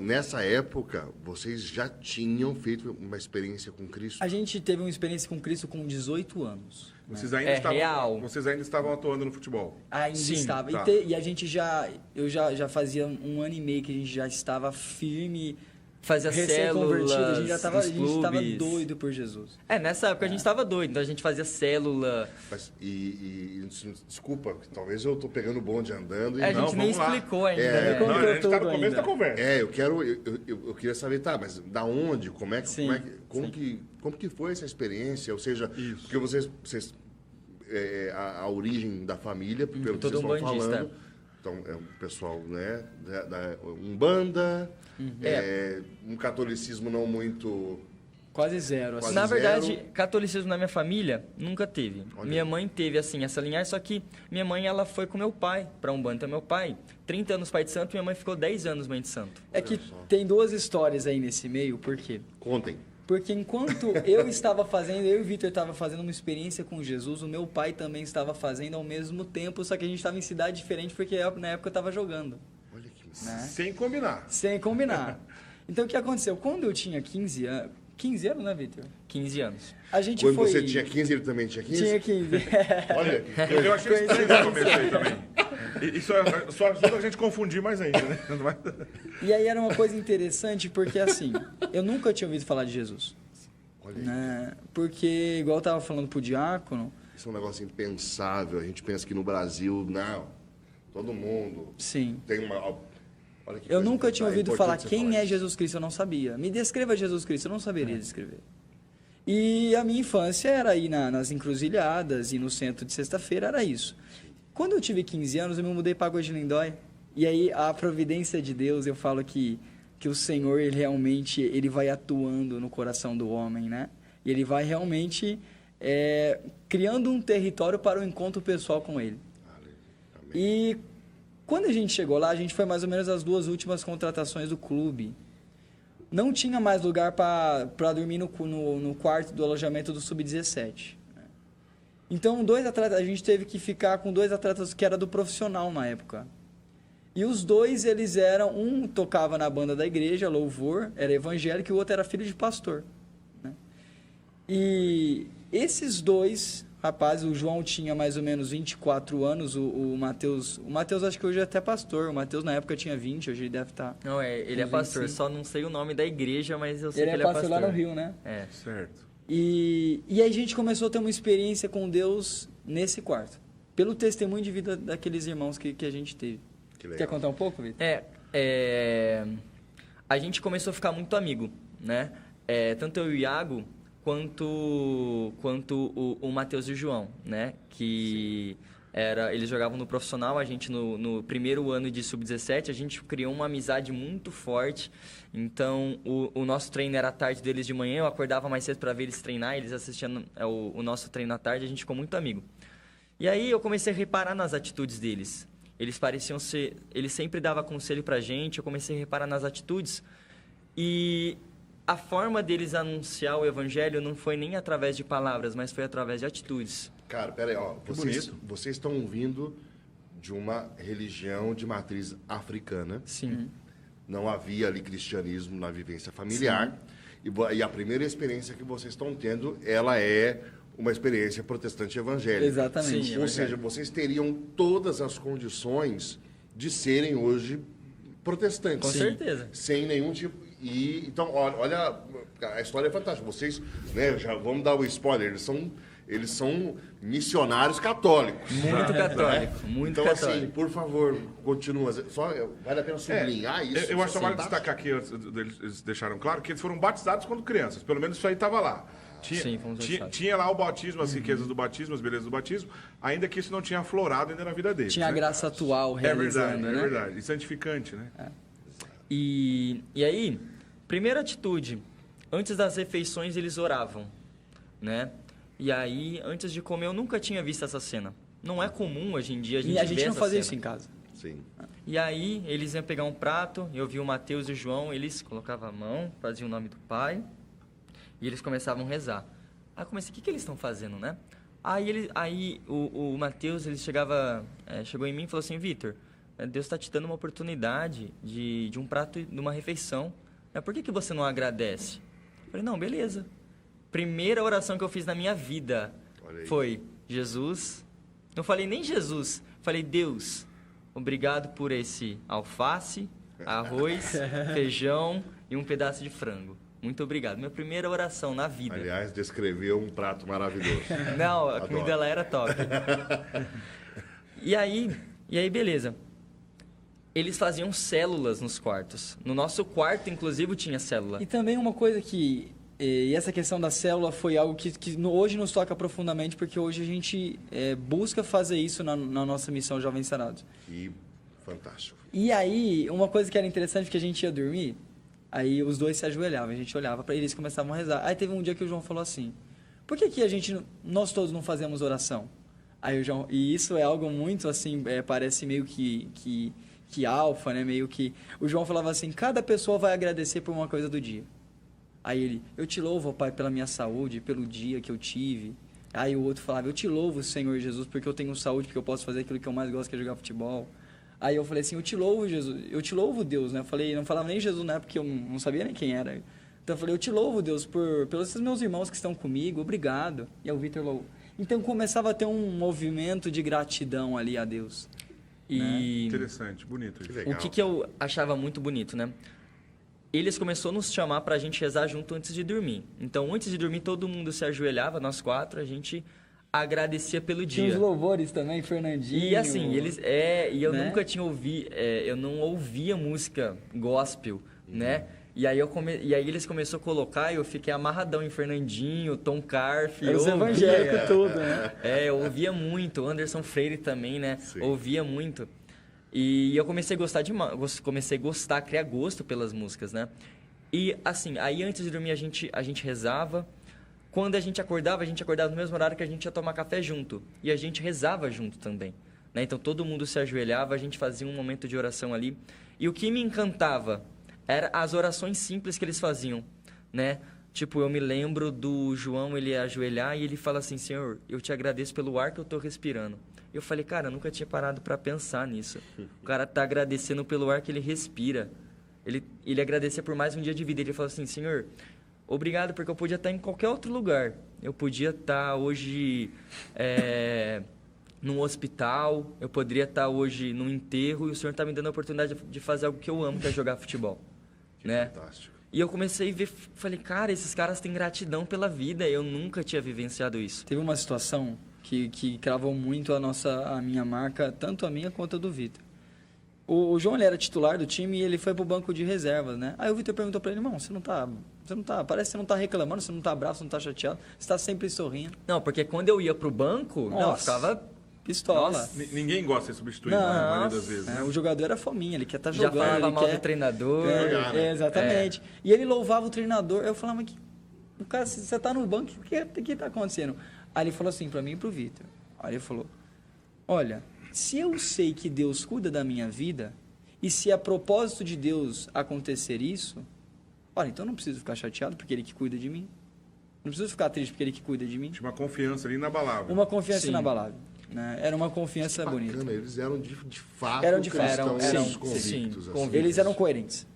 nessa época, vocês já tinham feito uma experiência com Cristo? A gente teve uma experiência com Cristo com 18 anos. Vocês né? ainda real. Vocês ainda estavam atuando no futebol? Ainda Sim, estava. tá. E a gente eu já fazia 1 ano e meio que a gente já estava firme, Fazia recém-convertido. células A gente já estava nos clubes. doido por Jesus. Nessa época a gente estava doido, então a gente fazia célula. Mas, desculpa, talvez eu tô pegando o bonde andando. A Não, gente nem vamos lá. explicou ainda. É, né? Não, a gente está no tudo começo ainda. da conversa. Eu queria saber, mas da onde? Como que foi essa experiência? Ou seja, Isso. porque vocês a origem da família, pelo que todo vocês estão umbandista. falando, então é um pessoal, né, da Umbanda, um catolicismo não muito... Quase zero. Assim. Quase Na zero. verdade, catolicismo na minha família nunca teve. Olha. Minha mãe teve, assim, essa linhagem, só que minha mãe, ela foi com meu pai pra Umbanda. Então, meu pai, 30 anos pai de santo, minha mãe ficou 10 anos mãe de santo. É que tem 2 histórias aí nesse meio, por quê? Contem. Porque enquanto eu estava fazendo, eu e o Vitor estava fazendo uma experiência com Jesus, o meu pai também estava fazendo ao mesmo tempo, só que a gente estava em cidade diferente porque na época eu estava jogando. Olha que... Né? Sem combinar. Sem combinar. Então o que aconteceu? Quando eu tinha 15 anos... 15 anos, né, Vitor? 15 anos. A gente Quando foi... você tinha 15, ele também tinha 15? Tinha 15. Olha, Eu achei estranho no começo aí também. Isso só ajuda a gente confundir mais ainda, né? E aí era uma coisa interessante porque, assim, eu nunca tinha ouvido falar de Jesus. olha aí. Né? Porque, igual eu estava falando pro diácono, Isso é um negócio impensável. A gente pensa que no Brasil, não, todo mundo sim... tem uma... Olha que Eu coisa nunca tinha ouvido falar importante você quem é isso. Jesus Cristo, eu não sabia. Me descreva Jesus Cristo, eu não saberia descrever. E a minha infância era ir nas encruzilhadas e no centro de sexta-feira, era isso. Quando eu tive 15 anos, eu me mudei para Águas de Lindóia. E aí, a providência de Deus, eu falo que o Senhor, ele realmente, ele vai atuando no coração do homem, né? E ele vai realmente criando um território para o encontro pessoal com ele. Amém. E quando a gente chegou lá, a gente foi mais ou menos as 2 últimas contratações do clube. Não tinha mais lugar para dormir no quarto do alojamento do Sub-17. Então, 2 atletas, a gente teve que ficar com 2 atletas que era do profissional na época. E os 2, eles eram... Um tocava na banda da igreja, louvor, era evangélico, e o outro era filho de pastor. Né? E esses 2... Rapaz, o João tinha mais ou menos 24 anos, o Matheus acho que hoje é até pastor, o Matheus na época tinha 20, hoje ele deve estar... Não, ele é com pastor, 25. só não sei o nome da igreja, mas eu sei Ele que é ele é pastor pastor. lá no Rio, né? É. Certo. E aí a gente começou a ter uma experiência com Deus nesse quarto, pelo testemunho de vida daqueles irmãos que a gente teve. Que legal. Quer contar um pouco, Vitor? A gente começou a ficar muito amigo, né? Tanto eu e o Iago, quanto o Matheus e o João, né? Que eles jogavam no profissional, a gente no primeiro ano de Sub-17, a gente criou uma amizade muito forte. Então, o nosso treino era à tarde deles de manhã, eu acordava mais cedo para ver eles treinar, eles assistiam o nosso treino à tarde, a gente ficou muito amigo. E aí eu comecei a reparar nas atitudes deles. Eles pareciam ser... Eles sempre davam conselho pra gente, eu comecei a reparar nas atitudes. E a forma deles anunciar o evangelho não foi nem através de palavras, mas foi através de atitudes. Cara, pera aí, ó. bonito. Vocês estão vindo de uma religião de matriz africana. Sim. Não havia ali cristianismo na vivência familiar. E a primeira experiência que vocês estão tendo, ela é uma experiência protestante evangélica. Exatamente. Sim, Ou seja, vocês teriam todas as condições de serem hoje protestantes. Com certeza. Sem nenhum tipo... Então, olha, a história é fantástica. Vocês, né, já vamos dar o spoiler, eles são missionários católicos. Muito católico, muito então, católico. assim, por favor, continua. Só vale a pena sublinhar isso. Eu acho que isso é vale fantástico. destacar aqui, eles deixaram claro, que eles foram batizados quando crianças. Pelo menos isso aí estava lá. Sim, fomos batizados. Tinha lá o batismo, as riquezas do batismo, as belezas do batismo, ainda que isso não tinha aflorado ainda na vida deles. Tinha a né? graça atual realizando, É né? verdade. E santificante, né? E aí, primeira atitude, antes das refeições eles oravam, né? E aí, antes de comer, eu nunca tinha visto essa cena. Não é comum hoje em dia a gente E a ver gente não essa fazia cena. isso em casa. Sim. E aí, eles iam pegar um prato, eu vi o Matheus e o João, eles colocavam a mão, faziam o nome do pai, e eles começavam a rezar. Aí eu comecei, o que eles estão fazendo, né? Aí o Matheus, ele chegou em mim e falou assim, Vitor, Deus está te dando uma oportunidade de um prato, de uma refeição. Por que você não agradece? Eu falei, não, beleza. Primeira oração que eu fiz na minha vida foi, Jesus... Não falei nem Jesus, falei, Deus, obrigado por esse alface, arroz, feijão e um pedaço de frango. Muito obrigado. Minha primeira oração na vida. Aliás, descreveu um prato maravilhoso. Não, a comida lá era top. E aí, beleza. Eles faziam células nos quartos. No nosso quarto, inclusive, tinha célula. E também uma coisa que... E essa questão da célula foi algo que hoje nos toca profundamente, porque hoje a gente busca fazer isso na nossa missão Jovens Sarados. E fantástico. E aí, uma coisa que era interessante, que a gente ia dormir, aí os dois se ajoelhavam, a gente olhava para eles e começavam a rezar. Aí teve um dia que o João falou assim, por que nós todos não fazemos oração? Aí o João, e isso é algo muito assim, parece meio que alfa, né? Meio que... O João falava assim, cada pessoa vai agradecer por uma coisa do dia. Aí ele, eu te louvo, Pai, pela minha saúde, pelo dia que eu tive. Aí o outro falava, eu te louvo, Senhor Jesus, porque eu tenho saúde, porque eu posso fazer aquilo que eu mais gosto, que é jogar futebol. Aí eu falei assim, eu te louvo, Jesus, eu te louvo, Deus, né? Eu falei, não falava nem Jesus, né? Porque eu não sabia nem quem era. Então eu falei, eu te louvo, Deus, pelos meus irmãos que estão comigo, obrigado. E aí o Vitor louvou. Então começava a ter um movimento de gratidão ali a Deus. E Interessante, bonito isso. Legal. o que eu achava muito bonito, né? Eles começaram a nos chamar para a gente rezar junto antes de dormir. Então, antes de dormir, todo mundo se ajoelhava, nós quatro, a gente agradecia pelo Tinha dia. os louvores também, Fernandinho. E assim, e eu né? nunca tinha ouvido, eu não ouvia música gospel, né? E aí, eles começaram a colocar e eu fiquei amarradão em Fernandinho, Tom Carf. Os evangélicos tudo, né? Eu ouvia muito, Anderson Freire também, né? Sim. Ouvia muito. E eu comecei a gostar comecei a gostar, criar gosto pelas músicas, né? E assim, aí antes de dormir a gente rezava. Quando a gente acordava no mesmo horário que a gente ia tomar café junto. E a gente rezava junto também, né? Então todo mundo se ajoelhava, a gente fazia um momento de oração ali. E o que me encantava eram as orações simples que eles faziam, né? Tipo, eu me lembro do João, ele ia ajoelhar e ele fala assim, Senhor, eu te agradeço pelo ar que eu tô respirando. Eu falei, cara, eu nunca tinha parado para pensar nisso. O cara tá agradecendo pelo ar que ele respira. Ele agradecia por mais um dia de vida. Ele falou assim, Senhor, obrigado porque eu podia estar em qualquer outro lugar. Eu podia estar hoje num hospital, eu poderia estar hoje num enterro e o Senhor está me dando a oportunidade de fazer algo que eu amo, que é jogar futebol. né? Fantástico. E eu comecei a ver, falei, cara, esses caras têm gratidão pela vida. Eu nunca tinha vivenciado isso. Teve uma situação que cravou muito a minha marca, tanto a minha quanto a do Vitor. O João, ele era titular do time e ele foi pro banco de reservas, né? Aí o Vitor perguntou pra ele, irmão, você não tá, parece que você não tá reclamando, você não tá bravo, você não tá chateado, você tá sempre sorrindo. Não, porque quando eu ia pro banco, não, eu ficava... Pistola. Nossa. Ninguém gosta de ser substituído, né, a maioria das vezes. Né? O jogador era fominha, ele quer estar Já jogando. falava ele mal quer... do treinador. Jogar, né? Exatamente. E ele louvava o treinador. Eu falava, mas o cara, você tá no banco, o que tá acontecendo? Aí ele falou assim pra mim e pro Vitor. Aí ele falou, olha, se eu sei que Deus cuida da minha vida, e se a propósito de Deus acontecer isso, olha, então eu não preciso ficar chateado porque ele que cuida de mim. Não preciso ficar triste porque ele que cuida de mim. Tinha uma confiança ali inabalável. Uma confiança Sim. inabalável. Né? Era uma confiança bonita. Bacana, eles eram de fato Eram de fato, cristãos eram, sim, convictos. sim, assim. Eles eram coerentes.